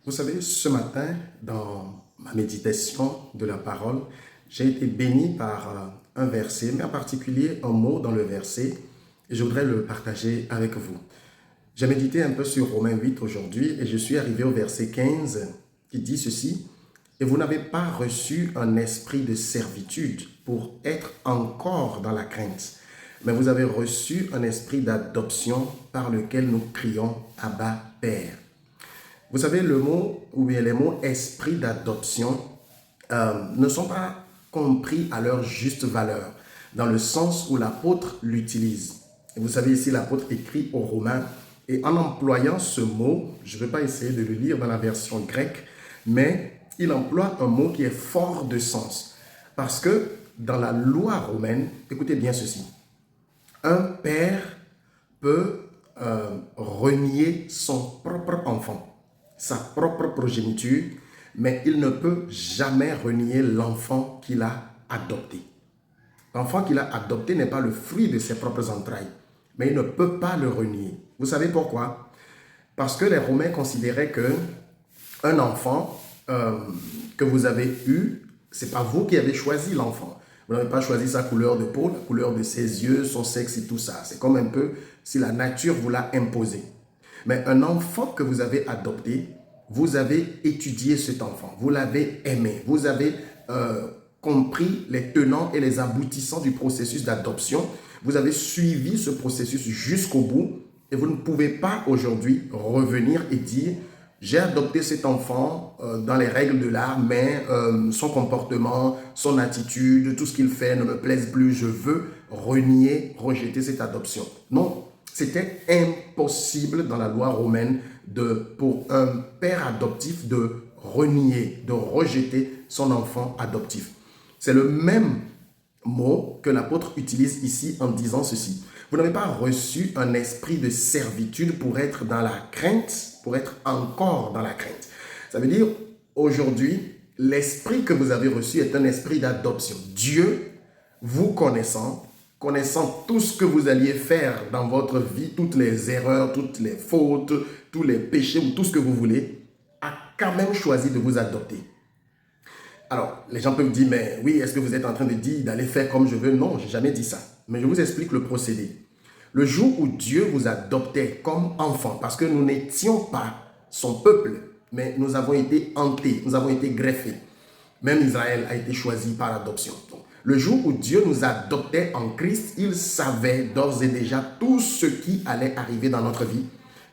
Vous savez, ce matin, dans ma méditation de la parole, j'ai été béni par un verset, mais en particulier un mot dans le verset, et je voudrais le partager avec vous. J'ai médité un peu sur Romains 8 aujourd'hui, et je suis arrivé au verset 15 qui dit ceci: « Et vous n'avez pas reçu un esprit de servitude pour être encore dans la crainte, mais vous avez reçu un esprit d'adoption par lequel nous crions « Abba, Père ». Vous savez, le mot, ou bien les mots esprit d'adoption ne sont pas compris à leur juste valeur, dans le sens où l'apôtre l'utilise. Et vous savez, ici, l'apôtre écrit aux Romains, et en employant ce mot, je ne vais pas essayer de le lire dans la version grecque, mais il emploie un mot qui est fort de sens. Parce que dans la loi romaine, écoutez bien ceci, un père peut renier son propre enfant, sa propre progéniture, mais il ne peut jamais renier l'enfant qu'il a adopté. L'enfant qu'il a adopté n'est pas le fruit de ses propres entrailles, mais il ne peut pas le renier. Vous savez pourquoi? Parce que les Romains considéraient que un enfant que vous avez eu, ce n'est pas vous qui avez choisi l'enfant. Vous n'avez pas choisi sa couleur de peau, la couleur de ses yeux, son sexe et tout ça. C'est comme un peu si la nature vous l'a imposé. Mais un enfant que vous avez adopté, vous avez étudié cet enfant, vous l'avez aimé, vous avez compris les tenants et les aboutissants du processus d'adoption, vous avez suivi ce processus jusqu'au bout et vous ne pouvez pas aujourd'hui revenir et dire « J'ai adopté cet enfant dans les règles de l'art, mais son comportement, son attitude, tout ce qu'il fait ne me plaise plus, je veux renier, rejeter cette adoption. » Non. C'était impossible dans la loi romaine pour un père adoptif de renier, de rejeter son enfant adoptif. C'est le même mot que l'apôtre utilise ici en disant ceci. Vous n'avez pas reçu un esprit de servitude pour être dans la crainte, pour être encore dans la crainte. Ça veut dire, aujourd'hui, l'esprit que vous avez reçu est un esprit d'adoption. Dieu, vous connaissant tout ce que vous alliez faire dans votre vie, toutes les erreurs, toutes les fautes, tous les péchés ou tout ce que vous voulez, a quand même choisi de vous adopter. Alors, les gens peuvent dire, mais oui, est-ce que vous êtes en train de dire d'aller faire comme je veux? Non, je n'ai jamais dit ça. Mais je vous explique le procédé. Le jour où Dieu vous adoptait comme enfant, parce que nous n'étions pas son peuple, mais nous avons été hantés, nous avons été greffés. Même Israël a été choisi par adoption. Donc, le jour où Dieu nous adoptait en Christ, il savait d'ores et déjà tout ce qui allait arriver dans notre vie,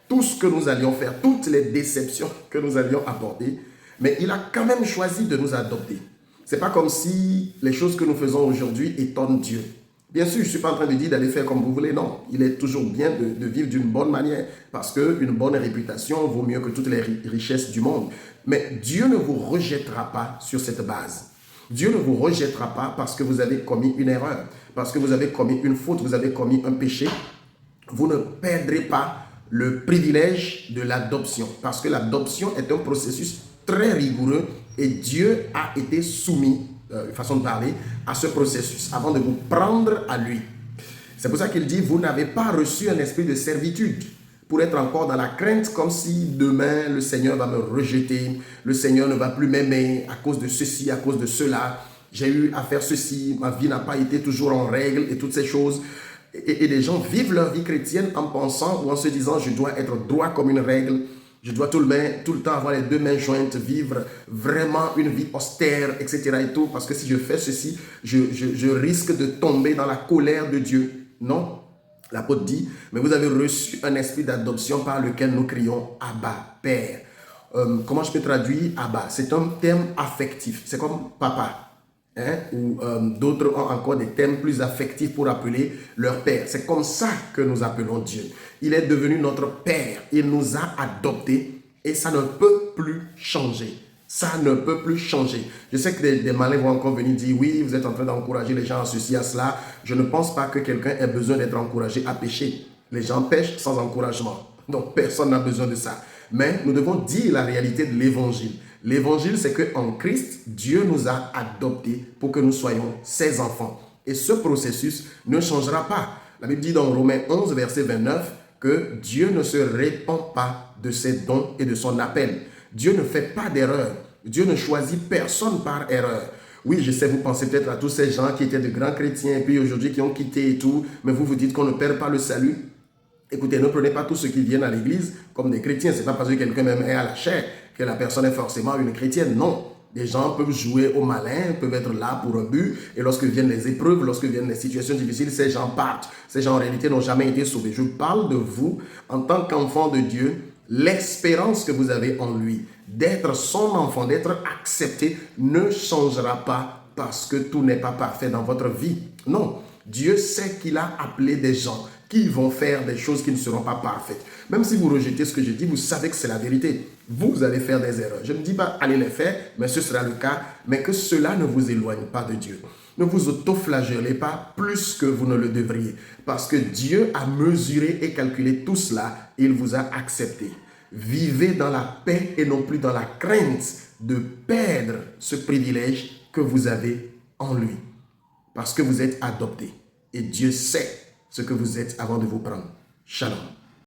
tout ce que nous allions faire, toutes les déceptions que nous allions apporter, mais il a quand même choisi de nous adopter. Ce n'est pas comme si les choses que nous faisons aujourd'hui étonnent Dieu. Bien sûr, je ne suis pas en train de dire d'aller faire comme vous voulez, non. Il est toujours bien de vivre d'une bonne manière, parce qu'une bonne réputation vaut mieux que toutes les richesses du monde. Mais Dieu ne vous rejettera pas sur cette base. Dieu ne vous rejettera pas parce que vous avez commis une erreur, parce que vous avez commis une faute, vous avez commis un péché. Vous ne perdrez pas le privilège de l'adoption, parce que l'adoption est un processus très rigoureux et Dieu a été soumis, façon de parler, à ce processus avant de vous prendre à lui. C'est pour ça qu'il dit, vous n'avez pas reçu un esprit de servitude pour être encore dans la crainte, comme si demain le Seigneur va me rejeter, le Seigneur ne va plus m'aimer à cause de ceci, à cause de cela. J'ai eu à faire ceci, ma vie n'a pas été toujours en règle et toutes ces choses. Et les gens vivent leur vie chrétienne en pensant ou en se disant, je dois être droit comme une règle, je dois tout le temps avoir les deux mains jointes, vivre vraiment une vie austère, etc. et tout, parce que si je fais ceci, je risque de tomber dans la colère de Dieu. Non. L'apôtre dit, mais vous avez reçu un esprit d'adoption par lequel nous crions Abba, Père. Comment je peux traduire Abba? C'est un terme affectif. C'est comme papa. Hein? Ou d'autres ont encore des termes plus affectifs pour appeler leur Père. C'est comme ça que nous appelons Dieu. Il est devenu notre Père. Il nous a adoptés et ça ne peut plus changer. Ça ne peut plus changer. Je sais que des malins vont encore venir dire, oui, vous êtes en train d'encourager les gens à ceci, à cela. Je ne pense pas que quelqu'un ait besoin d'être encouragé à pécher. Les gens pêchent sans encouragement. Donc, personne n'a besoin de ça. Mais nous devons dire la réalité de l'évangile. L'évangile, c'est qu'en Christ, Dieu nous a adoptés pour que nous soyons ses enfants. Et ce processus ne changera pas. La Bible dit dans Romains 11, verset 29, que Dieu ne se répand pas de ses dons et de son appel. Dieu ne fait pas d'erreur. Dieu ne choisit personne par erreur. Oui, je sais, vous pensez peut-être à tous ces gens qui étaient de grands chrétiens et puis aujourd'hui qui ont quitté et tout, mais vous vous dites qu'on ne perd pas le salut. Écoutez, ne prenez pas tous ceux qui viennent à l'église comme des chrétiens. Ce n'est pas parce que quelqu'un même est à la chair que la personne est forcément une chrétienne. Non. Des gens peuvent jouer au malin, peuvent être là pour un but. Et lorsque viennent les épreuves, lorsque viennent les situations difficiles, ces gens partent. Ces gens en réalité n'ont jamais été sauvés. Je parle de vous en tant qu'enfant de Dieu, l'espérance que vous avez en lui, d'être son enfant, d'être accepté, ne changera pas parce que tout n'est pas parfait dans votre vie. Non. Dieu sait qu'il a appelé des gens qui vont faire des choses qui ne seront pas parfaites. Même si vous rejetez ce que je dis, vous savez que c'est la vérité. Vous allez faire des erreurs. Je ne dis pas allez les faire, mais ce sera le cas. Mais que cela ne vous éloigne pas de Dieu. Ne vous autoflagellez pas plus que vous ne le devriez. Parce que Dieu a mesuré et calculé tout cela. Il vous a accepté. Vivez dans la paix et non plus dans la crainte de perdre ce privilège que vous avez en lui. Parce que vous êtes adopté. Et Dieu sait ce que vous êtes avant de vous prendre. Shalom.